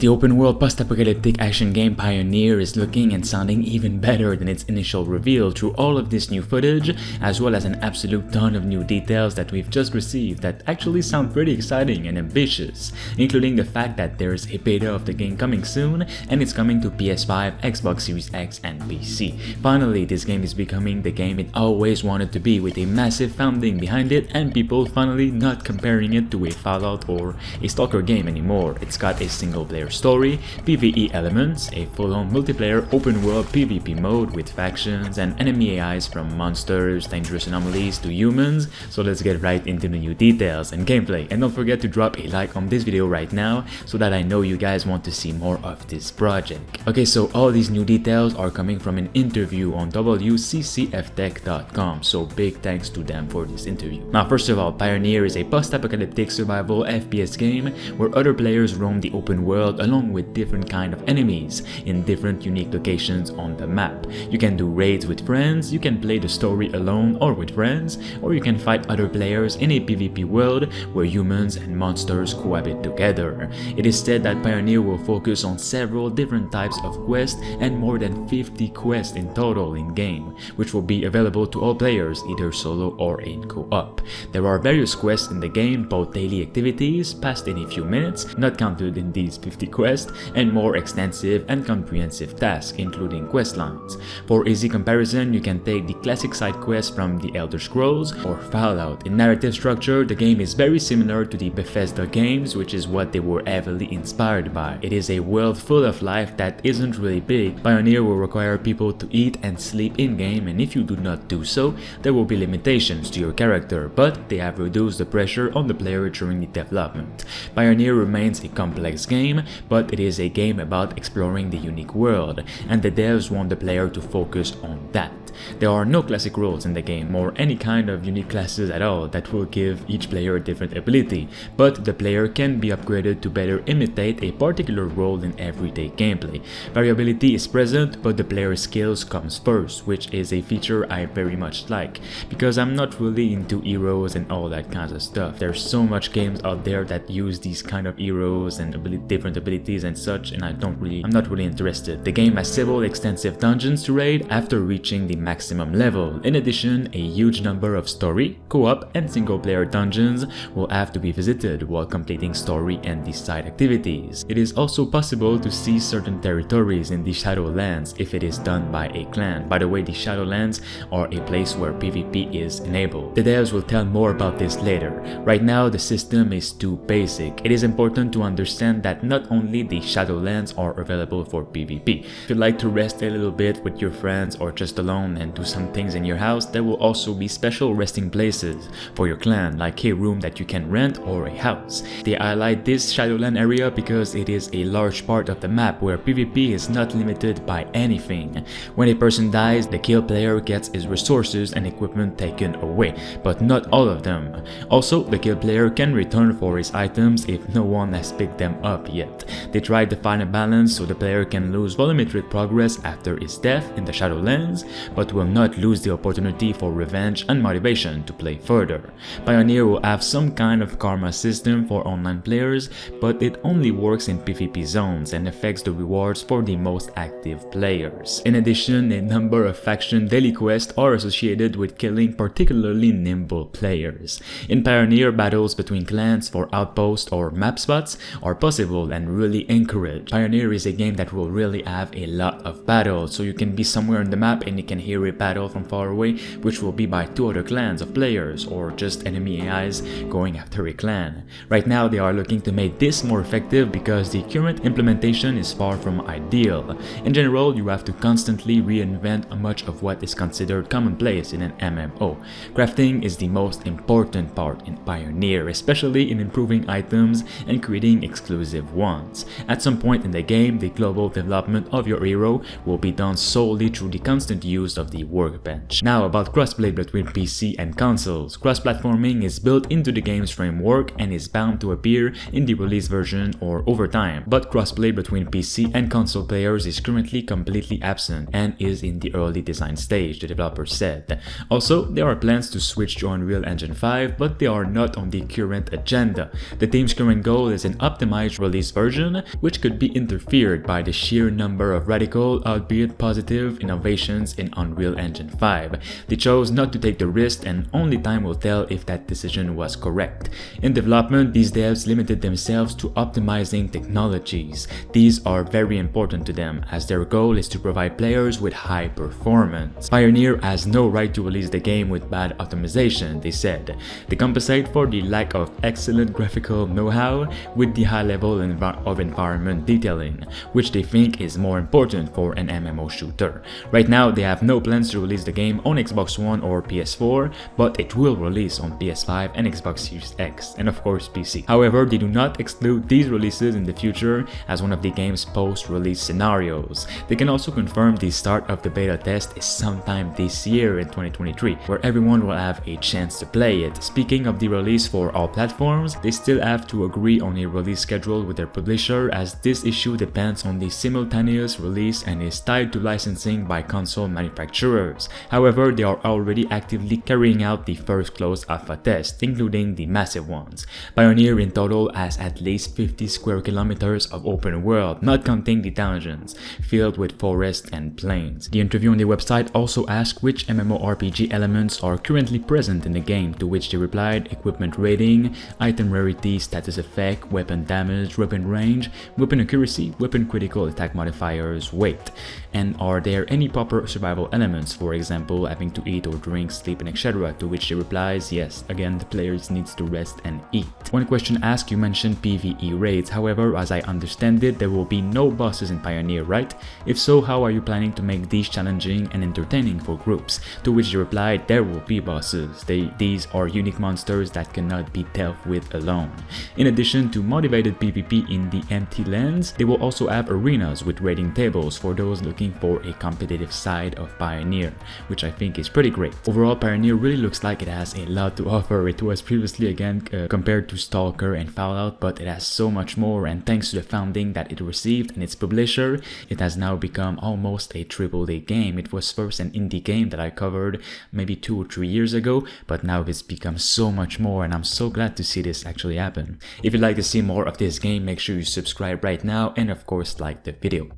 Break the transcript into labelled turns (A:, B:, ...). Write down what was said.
A: The open-world post-apocalyptic action game Pioneer is looking and sounding even better than its initial reveal through all of this new footage, as well as an absolute ton of new details that we've just received that actually sound pretty exciting and ambitious, including the fact that there's a beta of the game coming soon, and it's coming to PS5, Xbox Series X, and PC. Finally, this game is becoming the game it always wanted to be, with a massive founding behind it and people finally not comparing it to a Fallout or a Stalker game anymore. It's got a single-player story, PvE elements, a full-on multiplayer open-world PvP mode with factions and enemy AIs from monsters, dangerous anomalies to humans. So let's get right into the new details and gameplay, and don't forget to drop a like on this video right now so that I know you guys want to see more of this project. Okay, so all these new details are coming from an interview on wccftech.com, so big thanks to them for this interview. Now, first of all, Pioneer is a post-apocalyptic survival FPS game where other players roam the open world along with different kind of enemies in different unique locations on the map. You can do raids with friends, you can play the story alone or with friends, or you can fight other players in a PvP world where humans and monsters cohabit together. It is said that Pioneer will focus on several different types of quests and more than 50 quests in total in game, which will be available to all players either solo or in co-op. There are various quests in the game, both daily activities passed in a few minutes, not counted in these 50 quests, and more extensive and comprehensive tasks, including quest lines. For easy comparison, you can take the classic side quests from the Elder Scrolls or Fallout. In narrative structure, the game is very similar to the Bethesda games, which is what they were heavily inspired by. It is a world full of life that isn't really big. Pioneer will require people to eat and sleep in-game, and if you do not do so, there will be limitations to your character, but they have reduced the pressure on the player during the development. Pioneer remains a complex game, but it is a game about exploring the unique world, and the devs want the player to focus on that. There are no classic roles in the game or any kind of unique classes at all that will give each player a different ability, but the player can be upgraded to better imitate a particular role in everyday gameplay. Variability is present, but the player's skills comes first, which is a feature I very much like, because I'm not really into heroes and all that kinds of stuff. There's so much games out there that use these kind of heroes and different abilities and such, and I'm not really interested. The game has several extensive dungeons to raid after reaching the maximum level. In addition, a huge number of story, co-op, and single-player dungeons will have to be visited while completing story and the side activities. It is also possible to see certain territories in the Shadowlands if it is done by a clan. By the way, the Shadowlands are a place where PvP is enabled. The devs will tell more about this later. Right now, the system is too basic. It is important to understand that not only the Shadowlands are available for PvP. If you'd like to rest a little bit with your friends or just alone and do some things in your house, there will also be special resting places for your clan, like a room that you can rent or a house. They highlight this Shadowland area because it is a large part of the map where PvP is not limited by anything. When a person dies, the kill player gets his resources and equipment taken away, but not all of them. Also, the kill player can return for his items if no one has picked them up yet. They try to find a balance so the player can lose volumetric progress after his death in the Shadowlands, but will not lose the opportunity for revenge and motivation to play further. Pioneer will have some kind of karma system for online players, but it only works in PvP zones and affects the rewards for the most active players. In addition, a number of faction daily quests are associated with killing particularly nimble players. In Pioneer, battles between clans for outposts or map spots are possible and really encouraged. Pioneer is a game that will really have a lot of battles, so you can be somewhere on the map and you can hear a battle from far away, which will be by two other clans of players or just enemy AIs going after a clan. Right now, they are looking to make this more effective because the current implementation is far from ideal. In general, you have to constantly reinvent much of what is considered commonplace in an MMO. Crafting is the most important part in Pioneer, especially in improving items and creating exclusive ones. accounts. At some point in the game, the global development of your hero will be done solely through the constant use of the workbench. Now about crossplay between PC and consoles. Cross-platforming is built into the game's framework and is bound to appear in the release version or over time, but crossplay between PC and console players is currently completely absent and is in the early design stage, the developer said. Also, there are plans to switch to Unreal Engine 5, but they are not on the current agenda. The team's current goal is an optimized release version, which could be interfered by the sheer number of radical, albeit positive, innovations in Unreal Engine 5. They chose not to take the risk, and only time will tell if that decision was correct. In development, these devs limited themselves to optimizing technologies. These are very important to them, as their goal is to provide players with high performance. Pioneer has no right to release the game with bad optimization, they said. They compensate for the lack of excellent graphical know-how with the high level of environment detailing, which they think is more important for an MMO shooter. Right now, they have no plans to release the game on Xbox One or PS4, but it will release on PS5 and Xbox Series X, and of course PC. However, they do not exclude these releases in the future as one of the game's post-release scenarios. They can also confirm the start of the beta test is sometime this year in 2023, where everyone will have a chance to play it. Speaking of the release for all platforms, they still have to agree on a release schedule with their publisher, as this issue depends on the simultaneous release and is tied to licensing by console manufacturers. However, they are already actively carrying out the first closed alpha test, including the massive ones. Pioneer in total has at least 50 square kilometers of open world, not counting the dungeons, filled with forests and plains. The interview on the website also asked which MMORPG elements are currently present in the game, to which they replied equipment rating, item rarity, status effect, weapon damage, weapon range, weapon accuracy, weapon critical attack modifiers, weight. And are there any proper survival elements, for example having to eat or drink, sleep and etc., to which they replies yes, again the players needs to rest and eat. One question asked, you mentioned PvE raids, however as I understand it there will be no bosses in Pioneer, right? If so, how are you planning to make these challenging and entertaining for groups? To which they replied there will be bosses. These are unique monsters that cannot be dealt with alone. In addition to motivated PvP in the empty lands, they will also have arenas with raiding tables for those looking for a competitive side of Pioneer, which I think is pretty great. Overall, Pioneer really looks like it has a lot to offer. It was previously again compared to Stalker and Fallout, but it has so much more, and thanks to the funding that it received and its publisher, it has now become almost a AAA game. It was first an indie game that I covered maybe 2 or 3 years ago, but now it's become so much more, and I'm so glad to see this actually happen. If you'd like to see more of this game, make sure you subscribe right now and of course like the video.